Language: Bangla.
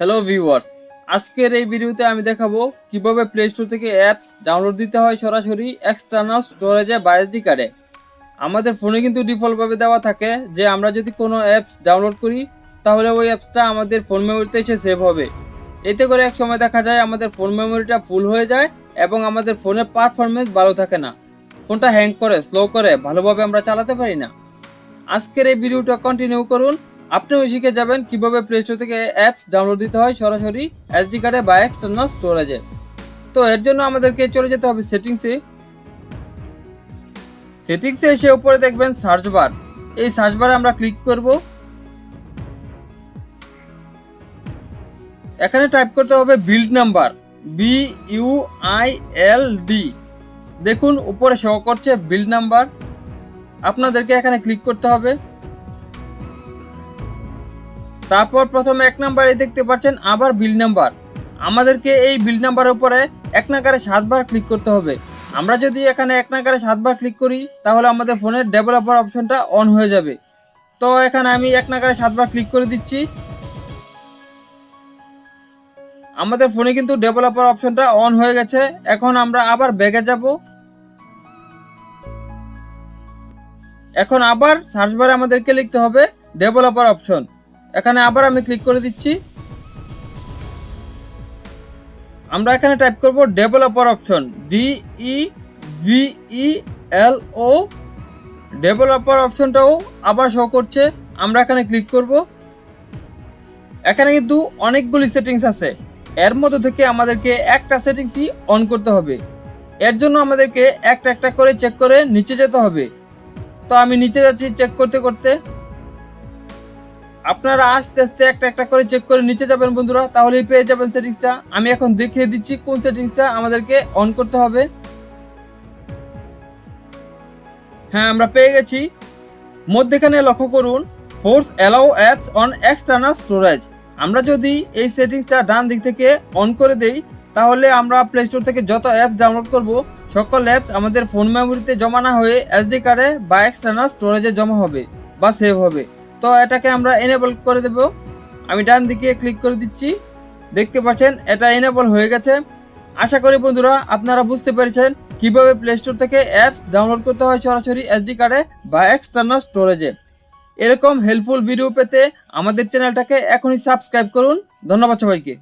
হ্যালো ভিউয়ার্স, আজকের এই ভিডিওতে আমি দেখাবো কিভাবে প্লে স্টোর থেকে অ্যাপস ডাউনলোড দিতে হয় সরাসরি এক্সটার্নাল স্টোরেজে বা এসডি কার্ডে। আমাদের ফোনে কিন্তু ডিফল্টভাবে দেওয়া থাকে যে আমরা যদি কোনো অ্যাপস ডাউনলোড করি তাহলে ওই অ্যাপসটা আমাদের ফোন মেমোরিতে এসে সেভ হবে। এতে করে এক সময় দেখা যায় আমাদের ফোন মেমোরিটা ফুল হয়ে যায় এবং আমাদের ফোনের পারফরমেন্স ভালো থাকে না, ফোনটা হ্যাং করে, স্লো করে, ভালোভাবে আমরা চালাতে পারি না। আজকের এই ভিডিওটা কন্টিনিউ করুন, আপনিও শিখে যাবেন কিভাবে প্লে স্টোর থেকে অ্যাপস ডাউনলোড দিতে হয় সরাসরি এসডি কার্ডে বা এক্সটার্নাল স্টোরেজে। তো এর জন্য আমাদেরকে চলে যেতে হবে সেটিংসে। সেটিংসে এসে উপরে দেখবেন সার্চ বার। এই সার্চ বারে আমরা ক্লিক করব। এখানে টাইপ করতে হবে বিল্ড নাম্বার, BUILD। দেখুন উপরে শো করছে বিল্ড নাম্বার, আপনাদেরকে এখানে ক্লিক করতে হবে। তারপর প্রথমে 1 নাম্বারে দেখতে পাচ্ছেন আবার বিল নাম্বার। আমাদেরকে এই বিল নাম্বারের উপরে 1 নাগারে 7 বার ক্লিক করতে হবে। আমরা যদি এখানে 1 নাগারে 7 বার ক্লিক করি তাহলে আমাদের ফোনের ডেভেলপার অপশনটা অন হয়ে যাবে। তো এখানে আমি 1 নাগারে 7 বার ক্লিক করে দিচ্ছি। আমাদের ফোনে কিন্তু ডেভেলপার অপশনটা অন হয়ে গেছে। এখন আমরা আবার ব্যাগে যাব। এখন আবার সার্চ বারে আমাদেরকে লিখতে হবে ডেভেলপার অপশন। এখানে আবার আমি ক্লিক করে দিচ্ছি। আমরা এখানে টাইপ করব ডেভেলপার অপশন, DEVELO। ডেভেলপার অপশনটাও আবার শো করছে, আমরা এখানে ক্লিক করব। এখানে কিন্তু অনেকগুলি সেটিংস আছে, এর মধ্যে থেকে আমাদেরকে একটা সেটিংসই অন করতে হবে। এর জন্য আমাদেরকে একটা একটা করে চেক করে নিচে যেতে হবে। তো আমি নিচে যাচ্ছি চেক করতে করতে। আপনারা আস্তে আস্তে একটা একটা করে চেক করে নিচে যাবেন বন্ধুরা, তাহলেই পেয়ে যাবেন সেটিংসটা। আমি এখন দেখিয়ে দিচ্ছি কোন সেটিংসটা আমাদেরকে অন করতে হবে। হ্যাঁ, আমরা পেয়ে গেছি। মধ্যেখানে লক্ষ্য করুন force allow apps on external storage. আমরা যদি এই সেটিংসটা ডান দিক থেকে অন করে দেই তাহলে আমরা প্লে স্টোর থেকে যত অ্যাপস ডাউনলোড করব সকল অ্যাপস আমাদের ফোন মেমোরিতে জমা না হয়ে এসডি কার্ডে বা এক্সটার্নাল স্টোরেজে জমা হবে বা সেভ হবে। তো এটাকে আমরা এনেবল করে দেব। আমি ডান দিকে ক্লিক করে দিচ্ছি। দেখতে পাচ্ছেন এটা এনেবল হয়ে গেছে। আশা করি বন্ধুরা আপনারা বুঝতে পেরেছেন কিভাবে প্লে স্টোর থেকে অ্যাপস ডাউনলোড করতে হয় সরাসরি এসডি কার্ডে বা এক্সটার্নাল স্টোরেজে। এরকম হেল্পফুল ভিডিও পেতে আমাদের চ্যানেলটাকে এখনই সাবস্ক্রাইব করুন। ধন্যবাদ সবাইকে।